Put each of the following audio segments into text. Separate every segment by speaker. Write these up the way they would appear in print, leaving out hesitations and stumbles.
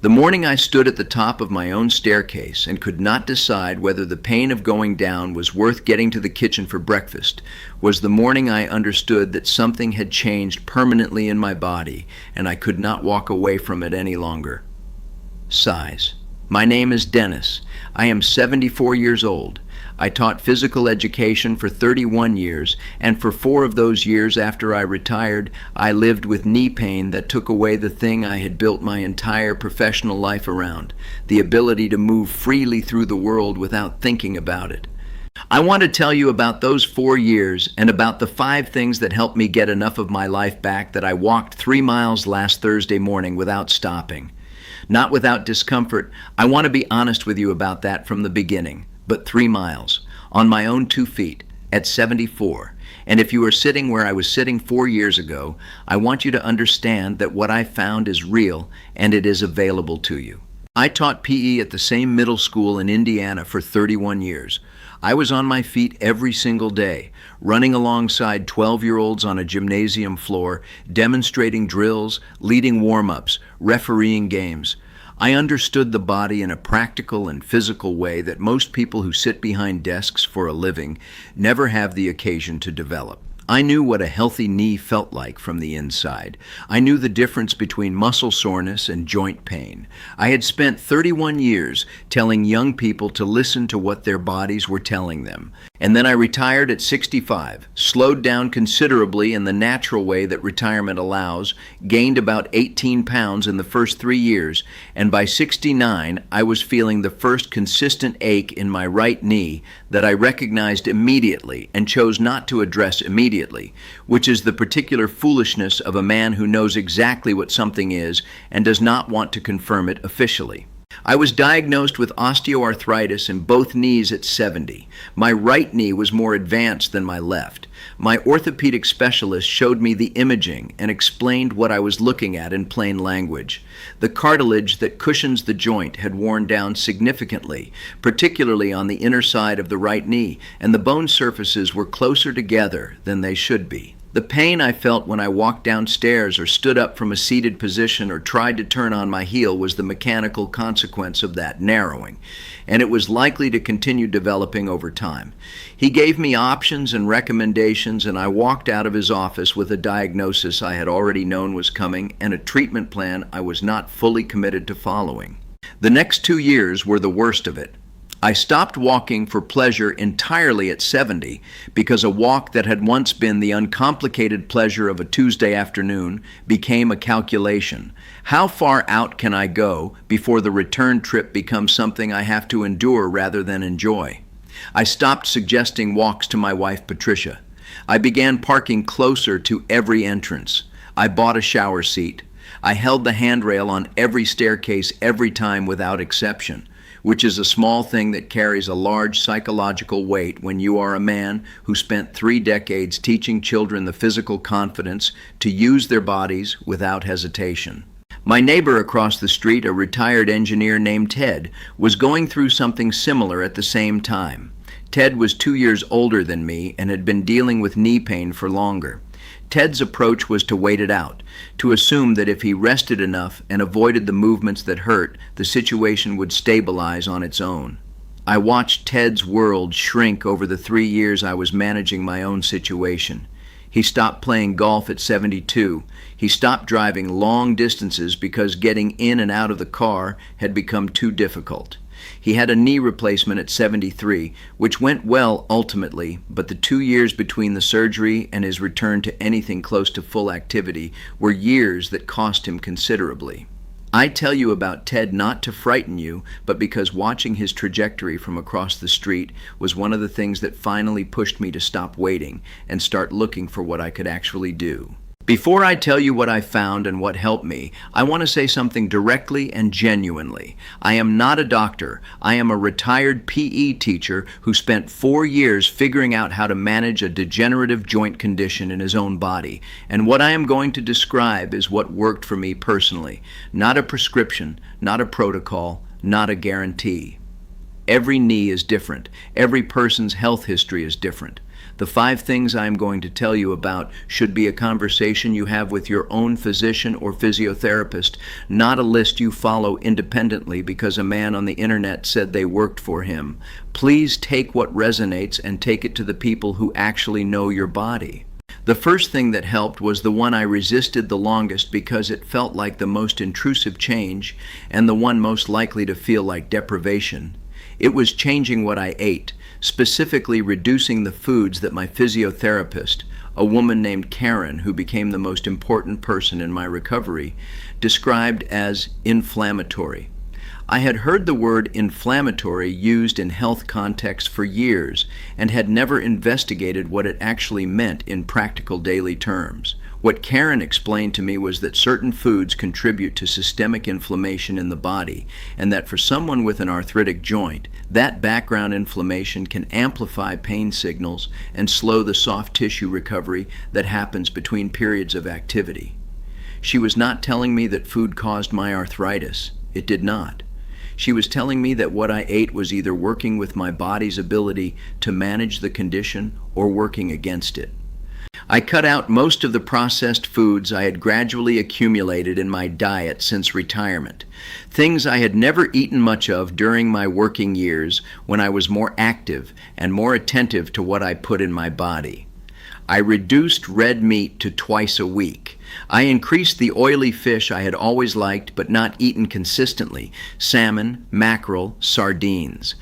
Speaker 1: The morning I stood at the top of my own staircase and could not decide whether the pain of going down was worth getting to the kitchen for breakfast was the morning I understood that something had changed permanently in my body and I could not walk away from it any longer. Size. My name is Dennis. I am 74 years old. I taught physical education for 31 years, and for 4 of those years after I retired, I lived with knee pain that took away the thing I had built my entire professional life around, the ability to move freely through the world without thinking about it. I want to tell you about those 4 years and about the 5 things that helped me get enough of my life back that I walked 3 miles last Thursday morning without stopping. Not without discomfort. I want to be honest with you about that from the beginning. But 3 miles, on my own 2 feet, at 74. And if you are sitting where I was sitting 4 years ago, I want you to understand that what I found is real and it is available to you. I taught PE at the same middle school in Indiana for 31 years. I was on my feet every single day, running alongside 12-year-olds on a gymnasium floor, demonstrating drills, leading warm-ups, refereeing games. I understood the body in a practical and physical way that most people who sit behind desks for a living never have the occasion to develop. I knew what a healthy knee felt like from the inside. I knew the difference between muscle soreness and joint pain. I had spent 31 years telling young people to listen to what their bodies were telling them. And then I retired at 65, slowed down considerably in the natural way that retirement allows, gained about 18 pounds in the first 3 years, and by 69, I was feeling the first consistent ache in my right knee that I recognized immediately and chose not to address immediately, which is the particular foolishness of a man who knows exactly what something is and does not want to confirm it officially. I was diagnosed with osteoarthritis in both knees at 70. My right knee was more advanced than my left. My orthopedic specialist showed me the imaging and explained what I was looking at in plain language. The cartilage that cushions the joint had worn down significantly, particularly on the inner side of the right knee, and the bone surfaces were closer together than they should be. The pain I felt when I walked downstairs or stood up from a seated position or tried to turn on my heel was the mechanical consequence of that narrowing, and it was likely to continue developing over time. He gave me options and recommendations, and I walked out of his office with a diagnosis I had already known was coming and a treatment plan I was not fully committed to following. The next 2 years were the worst of it. I stopped walking for pleasure entirely at 70 because a walk that had once been the uncomplicated pleasure of a Tuesday afternoon became a calculation. How far out can I go before the return trip becomes something I have to endure rather than enjoy? I stopped suggesting walks to my wife Patricia. I began parking closer to every entrance. I bought a shower seat. I held the handrail on every staircase every time without exception, which is a small thing that carries a large psychological weight when you are a man who spent 3 decades teaching children the physical confidence to use their bodies without hesitation. My neighbor across the street, a retired engineer named Ted, was going through something similar at the same time. Ted was 2 years older than me and had been dealing with knee pain for longer. Ted's approach was to wait it out, to assume that if he rested enough and avoided the movements that hurt, the situation would stabilize on its own. I watched Ted's world shrink over the 3 years I was managing my own situation. He stopped playing golf at 72. He stopped driving long distances because getting in and out of the car had become too difficult. He had a knee replacement at 73, which went well ultimately, but the 2 years between the surgery and his return to anything close to full activity were years that cost him considerably. I tell you about Ted not to frighten you, but because watching his trajectory from across the street was one of the things that finally pushed me to stop waiting and start looking for what I could actually do. Before I tell you what I found and what helped me, I want to say something directly and genuinely. I am not a doctor. I am a retired PE teacher who spent 4 years figuring out how to manage a degenerative joint condition in his own body. And what I am going to describe is what worked for me personally. Not a prescription, not a protocol, not a guarantee. Every knee is different. Every person's health history is different. The 5 things I am going to tell you about should be a conversation you have with your own physician or physiotherapist, not a list you follow independently because a man on the internet said they worked for him. Please take what resonates and take it to the people who actually know your body. The first thing that helped was the one I resisted the longest because it felt like the most intrusive change and the one most likely to feel like deprivation. It was changing what I ate, specifically reducing the foods that my physiotherapist, a woman named Karen, who became the most important person in my recovery, described as inflammatory. I had heard the word inflammatory used in health contexts for years and had never investigated what it actually meant in practical daily terms. What Karen explained to me was that certain foods contribute to systemic inflammation in the body, and that for someone with an arthritic joint, that background inflammation can amplify pain signals and slow the soft tissue recovery that happens between periods of activity. She was not telling me that food caused my arthritis. It did not. She was telling me that what I ate was either working with my body's ability to manage the condition or working against it. I cut out most of the processed foods I had gradually accumulated in my diet since retirement, things I had never eaten much of during my working years when I was more active and more attentive to what I put in my body. I reduced red meat to twice a week. I increased the oily fish I had always liked but not eaten consistently: salmon, mackerel, sardines.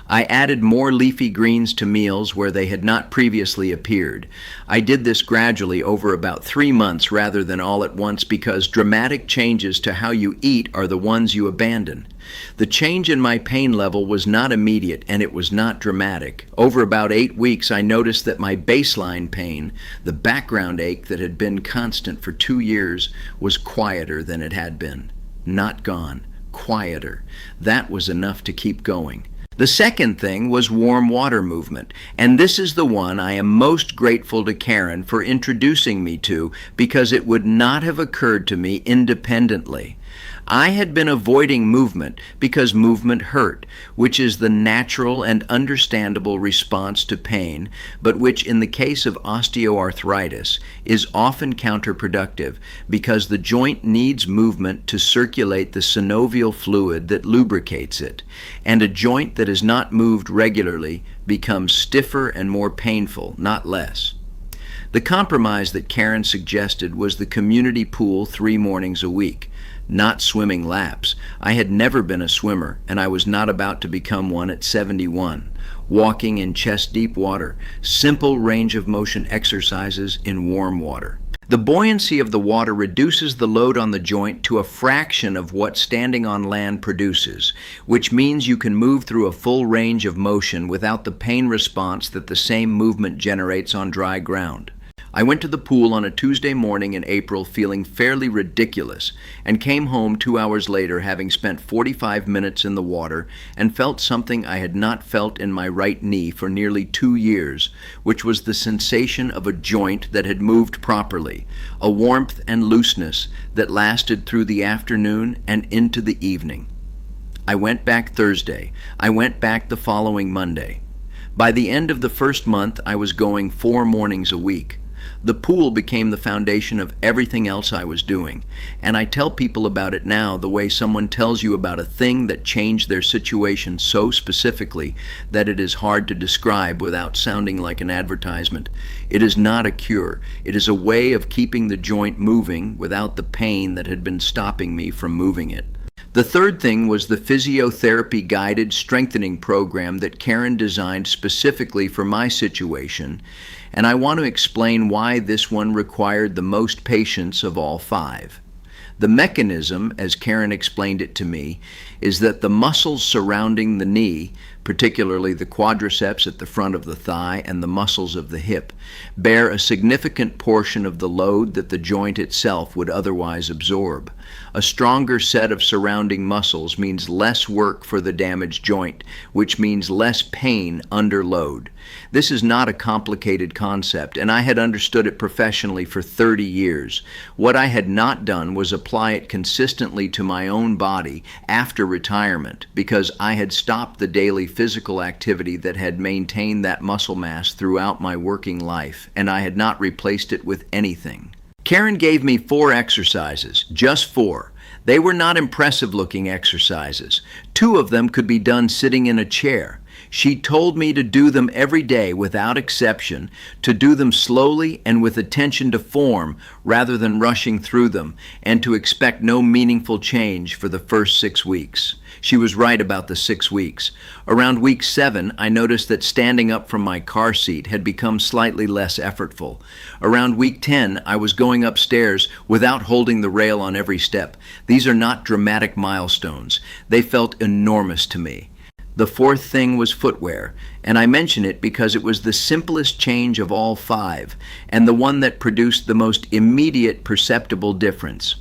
Speaker 1: I added more leafy greens to meals where they had not previously appeared. I did this gradually over about 3 months rather than all at once because dramatic changes to how you eat are the ones you abandon. The change in my pain level was not immediate and it was not dramatic. Over about 8 weeks, I noticed that my baseline pain, the background ache that had been constant for 2 years, was quieter than it had been. Not gone, quieter. That was enough to keep going. The second thing was warm water movement, and this is the one I am most grateful to Karen for introducing me to because it would not have occurred to me independently. I had been avoiding movement because movement hurt, which is the natural and understandable response to pain, but which in the case of osteoarthritis is often counterproductive because the joint needs movement to circulate the synovial fluid that lubricates it, and a joint that is not moved regularly becomes stiffer and more painful, not less. The compromise that Karen suggested was the community pool 3 mornings a week. Not swimming laps. I had never been a swimmer, and I was not about to become one at 71. Walking in chest-deep water, simple range of motion exercises in warm water. The buoyancy of the water reduces the load on the joint to a fraction of what standing on land produces, which means you can move through a full range of motion without the pain response that the same movement generates on dry ground. I went to the pool on a Tuesday morning in April feeling fairly ridiculous and came home 2 hours later having spent 45 minutes in the water and felt something I had not felt in my right knee for nearly 2 years, which was the sensation of a joint that had moved properly, a warmth and looseness that lasted through the afternoon and into the evening. I went back Thursday. I went back the following Monday. By the end of the first month, I was going 4 mornings a week. The pool became the foundation of everything else I was doing, and I tell people about it now the way someone tells you about a thing that changed their situation so specifically that it is hard to describe without sounding like an advertisement. It is not a cure. It is a way of keeping the joint moving without the pain that had been stopping me from moving it. The third thing was the physiotherapy-guided strengthening program that Karen designed specifically for my situation, and I want to explain why this one required the most patience of all 5. The mechanism, as Karen explained it to me, is that the muscles surrounding the knee, particularly the quadriceps at the front of the thigh and the muscles of the hip, bear a significant portion of the load that the joint itself would otherwise absorb. A stronger set of surrounding muscles means less work for the damaged joint, which means less pain under load. This is not a complicated concept, and I had understood it professionally for 30 years. What I had not done was apply it consistently to my own body after retirement, because I had stopped the daily physical activity that had maintained that muscle mass throughout my working life, and I had not replaced it with anything. Karen gave me 4 exercises, just 4. They were not impressive-looking exercises. 2 of them could be done sitting in a chair. She told me to do them every day without exception, to do them slowly and with attention to form rather than rushing through them, and to expect no meaningful change for the first 6 weeks. She was right about the 6 weeks. Around week 7, I noticed that standing up from my car seat had become slightly less effortful. Around week 10, I was going upstairs without holding the rail on every step. These are not dramatic milestones. They felt enormous to me. The 4th thing was footwear, and I mention it because it was the simplest change of all 5, and the one that produced the most immediate perceptible difference.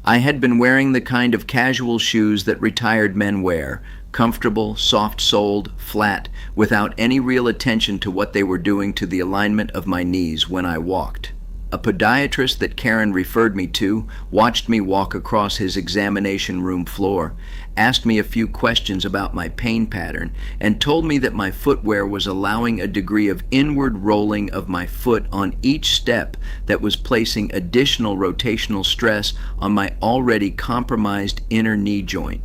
Speaker 1: I had been wearing the kind of casual shoes that retired men wear, comfortable, soft-soled, flat, without any real attention to what they were doing to the alignment of my knees when I walked. A podiatrist that Karen referred me to watched me walk across his examination room floor, asked me a few questions about my pain pattern, and told me that my footwear was allowing a degree of inward rolling of my foot on each step that was placing additional rotational stress on my already compromised inner knee joint.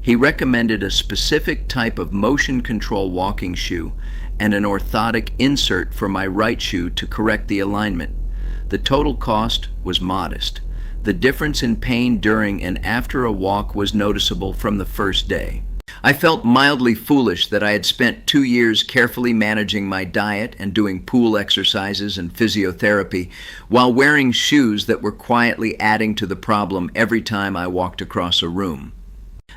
Speaker 1: He recommended a specific type of motion control walking shoe and an orthotic insert for my right shoe to correct the alignment. The total cost was modest. The difference in pain during and after a walk was noticeable from the first day. I felt mildly foolish that I had spent 2 years carefully managing my diet and doing pool exercises and physiotherapy while wearing shoes that were quietly adding to the problem every time I walked across a room.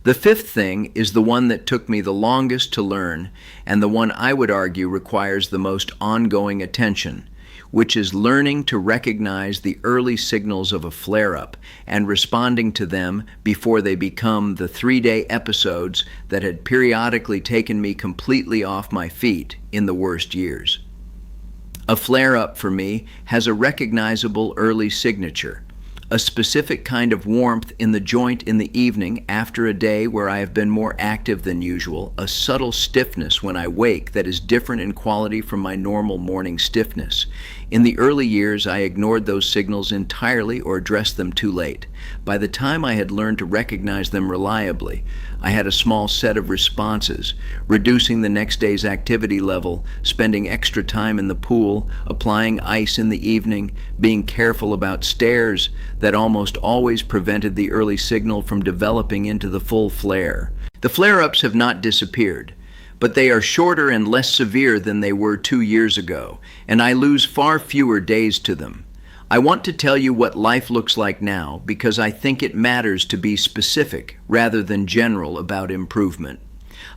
Speaker 1: The 5th thing is the one that took me the longest to learn, and the one I would argue requires the most ongoing attention, which is learning to recognize the early signals of a flare-up and responding to them before they become the 3-day episodes that had periodically taken me completely off my feet in the worst years. A flare-up for me has a recognizable early signature, a specific kind of warmth in the joint in the evening after a day where I have been more active than usual, a subtle stiffness when I wake that is different in quality from my normal morning stiffness. In the early years, I ignored those signals entirely or addressed them too late. By the time I had learned to recognize them reliably, I had a small set of responses, reducing the next day's activity level, spending extra time in the pool, applying ice in the evening, being careful about stairs that almost always prevented the early signal from developing into the full flare. The flare-ups have not disappeared, but they are shorter and less severe than they were 2 years ago, and I lose far fewer days to them. I want to tell you what life looks like now because I think it matters to be specific rather than general about improvement.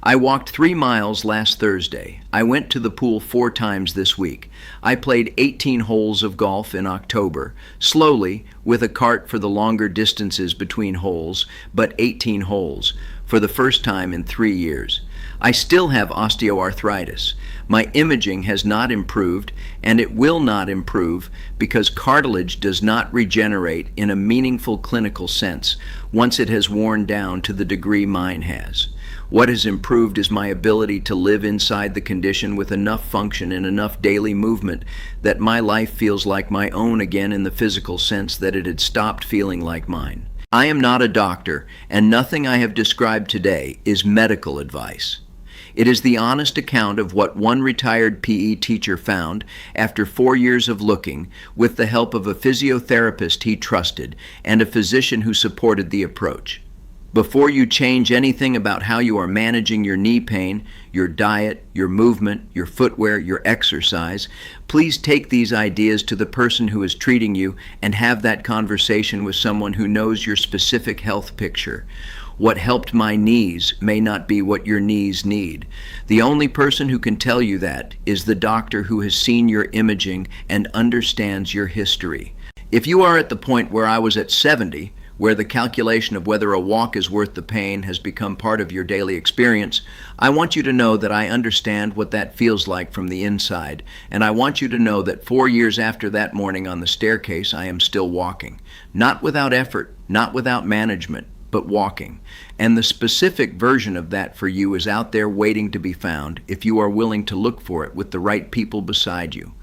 Speaker 1: I walked 3 miles last Thursday. I went to the pool 4 times this week. I played 18 holes of golf in October, slowly, with a cart for the longer distances between holes, but 18 holes, for the first time in 3 years. I still have osteoarthritis. My imaging has not improved, and it will not improve because cartilage does not regenerate in a meaningful clinical sense once it has worn down to the degree mine has. What has improved is my ability to live inside the condition with enough function and enough daily movement that my life feels like my own again in the physical sense that it had stopped feeling like mine. I am not a doctor, and nothing I have described today is medical advice. It is the honest account of what one retired PE teacher found after 4 years of looking with the help of a physiotherapist he trusted and a physician who supported the approach. Before you change anything about how you are managing your knee pain, your diet, your movement, your footwear, your exercise, please take these ideas to the person who is treating you and have that conversation with someone who knows your specific health picture. What helped my knees may not be what your knees need. The only person who can tell you that is the doctor who has seen your imaging and understands your history. If you are at the point where I was at 70, where the calculation of whether a walk is worth the pain has become part of your daily experience, I want you to know that I understand what that feels like from the inside, and I want you to know that 4 years after that morning on the staircase, I am still walking. Not without effort, not without management, but walking. And the specific version of that for you is out there waiting to be found if you are willing to look for it with the right people beside you.